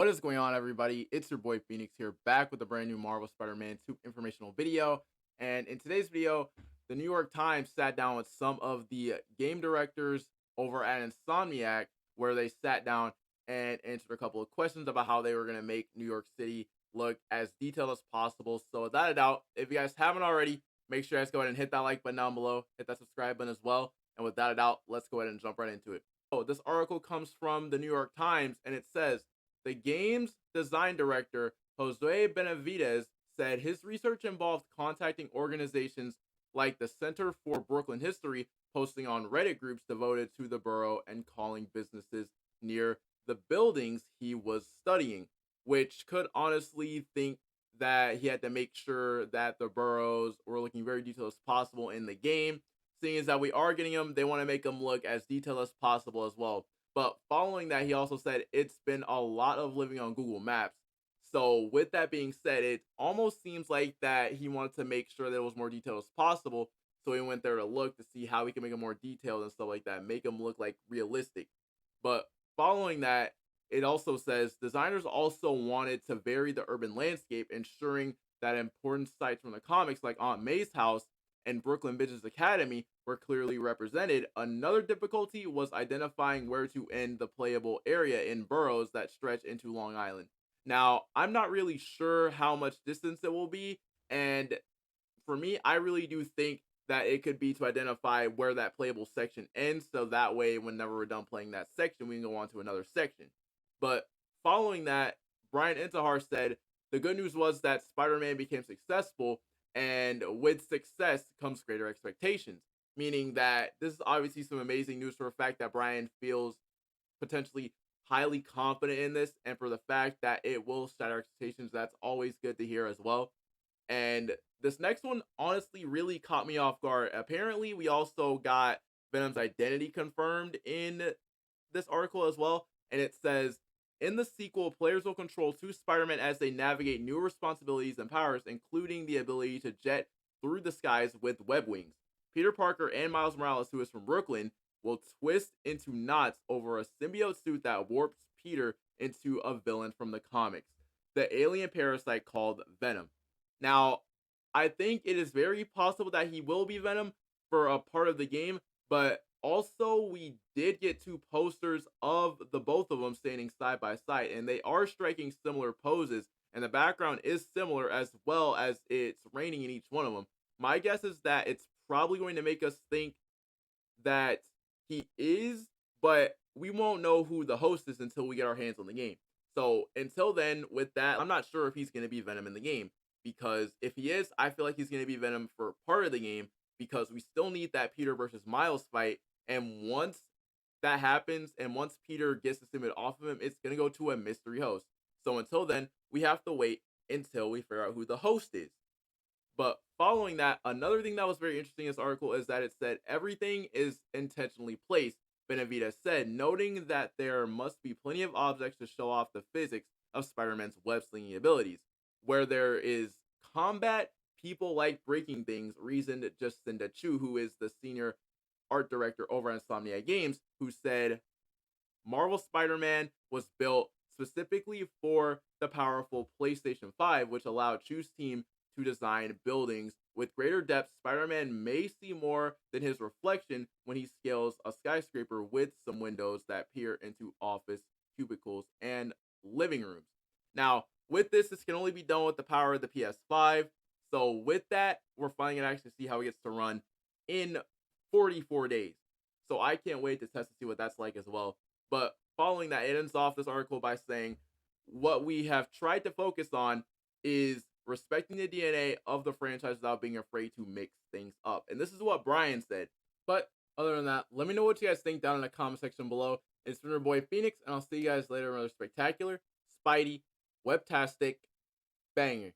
What is going on, everybody? It's your boy Phoenix here, back with a brand new Marvel Spider-Man 2 informational video. And in today's video, the New York Times sat down with some of the game directors over at Insomniac, where they sat down and answered a couple of questions about how they were going to make New York City look as detailed as possible. So without a doubt, if you guys haven't already, make sure you guys go ahead and hit that like button down below, hit that subscribe button as well. And without a doubt, let's go ahead and jump right into it. So this article comes from the New York Times, and it says, the game's design director, Jose Benavides, said his research involved contacting organizations like the Center for Brooklyn History, posting on Reddit groups devoted to the borough, and calling businesses near the buildings he was studying, which could honestly think that he had to make sure that the boroughs were looking very detailed as possible in the game. Seeing as that we are getting them, they want to make them look as detailed as possible as well. But following that, he also said it's been a lot of living on Google Maps. So with that being said, it almost seems like that he wanted to make sure that it was more detailed as possible. So he went there to look to see how he can make it more detailed and stuff like that, make them look like realistic. But following that, it also says designers also wanted to vary the urban landscape, ensuring that important sites from the comics like Aunt May's house and Brooklyn Business Academy were clearly represented. Another difficulty was identifying where to end the playable area in Burrows that stretch into Long Island. Now, I'm not really sure how much distance it will be, and for me, I really do think that it could be to identify where that playable section ends, so that way, whenever we're done playing that section, we can go on to another section. But following that, Brian Intihar said the good news was that Spider-Man became successful, and with success comes greater expectations. Meaning that this is obviously some amazing news for the fact that Brian feels potentially highly confident in this, and for the fact that it will shatter expectations. That's always good to hear as well. And this next one honestly really caught me off guard. Apparently, we also got Venom's identity confirmed in this article as well. And it says, in the sequel, players will control two Spider-Man as they navigate new responsibilities and powers, including the ability to jet through the skies with web wings. Peter Parker and Miles Morales, who is from Brooklyn, will twist into knots over a symbiote suit that warps Peter into a villain from the comics, the alien parasite called Venom. Now, I think it is very possible that he will be Venom for a part of the game, but also we did get two posters of the both of them standing side by side, and they are striking similar poses, and the background is similar as well as it's raining in each one of them. My guess is that it's probably going to make us think that he is, but we won't know who the host is until we get our hands on the game. So until then, with that, I'm not sure if he's going to be Venom in the game, because if he is, I feel like he's going to be Venom for part of the game, because we still need that Peter versus Miles fight. And once that happens, and once Peter gets the symbiote off of him, it's going to go to a mystery host. So until then, we have to wait until we figure out who the host is. But following that, another thing that was very interesting in this article is that it said everything is intentionally placed, Benavides said, noting that there must be plenty of objects to show off the physics of Spider-Man's web-slinging abilities. Where there is combat, people like breaking things, reasoned Justin Chu, who is the senior art director over at Insomniac Games, who said Marvel Spider-Man was built specifically for the powerful PlayStation 5, which allowed Chu's team to design buildings with greater depth. Spider-Man may see more than his reflection when he scales a skyscraper with some windows that peer into office cubicles and living rooms. Now, with this can only be done with the power of the PS5. So with that, we're finally going to actually see how it gets to run in 44 days. So I can't wait to test to see what that's like as well. But following that, it ends off this article by saying what we have tried to focus on is respecting the DNA of the franchise without being afraid to mix things up. And this is what Brian said. But other than that, let me know what you guys think down in the comment section below. It's been your boy Phoenix, and I'll see you guys later in another spectacular, Spidey, webtastic banger.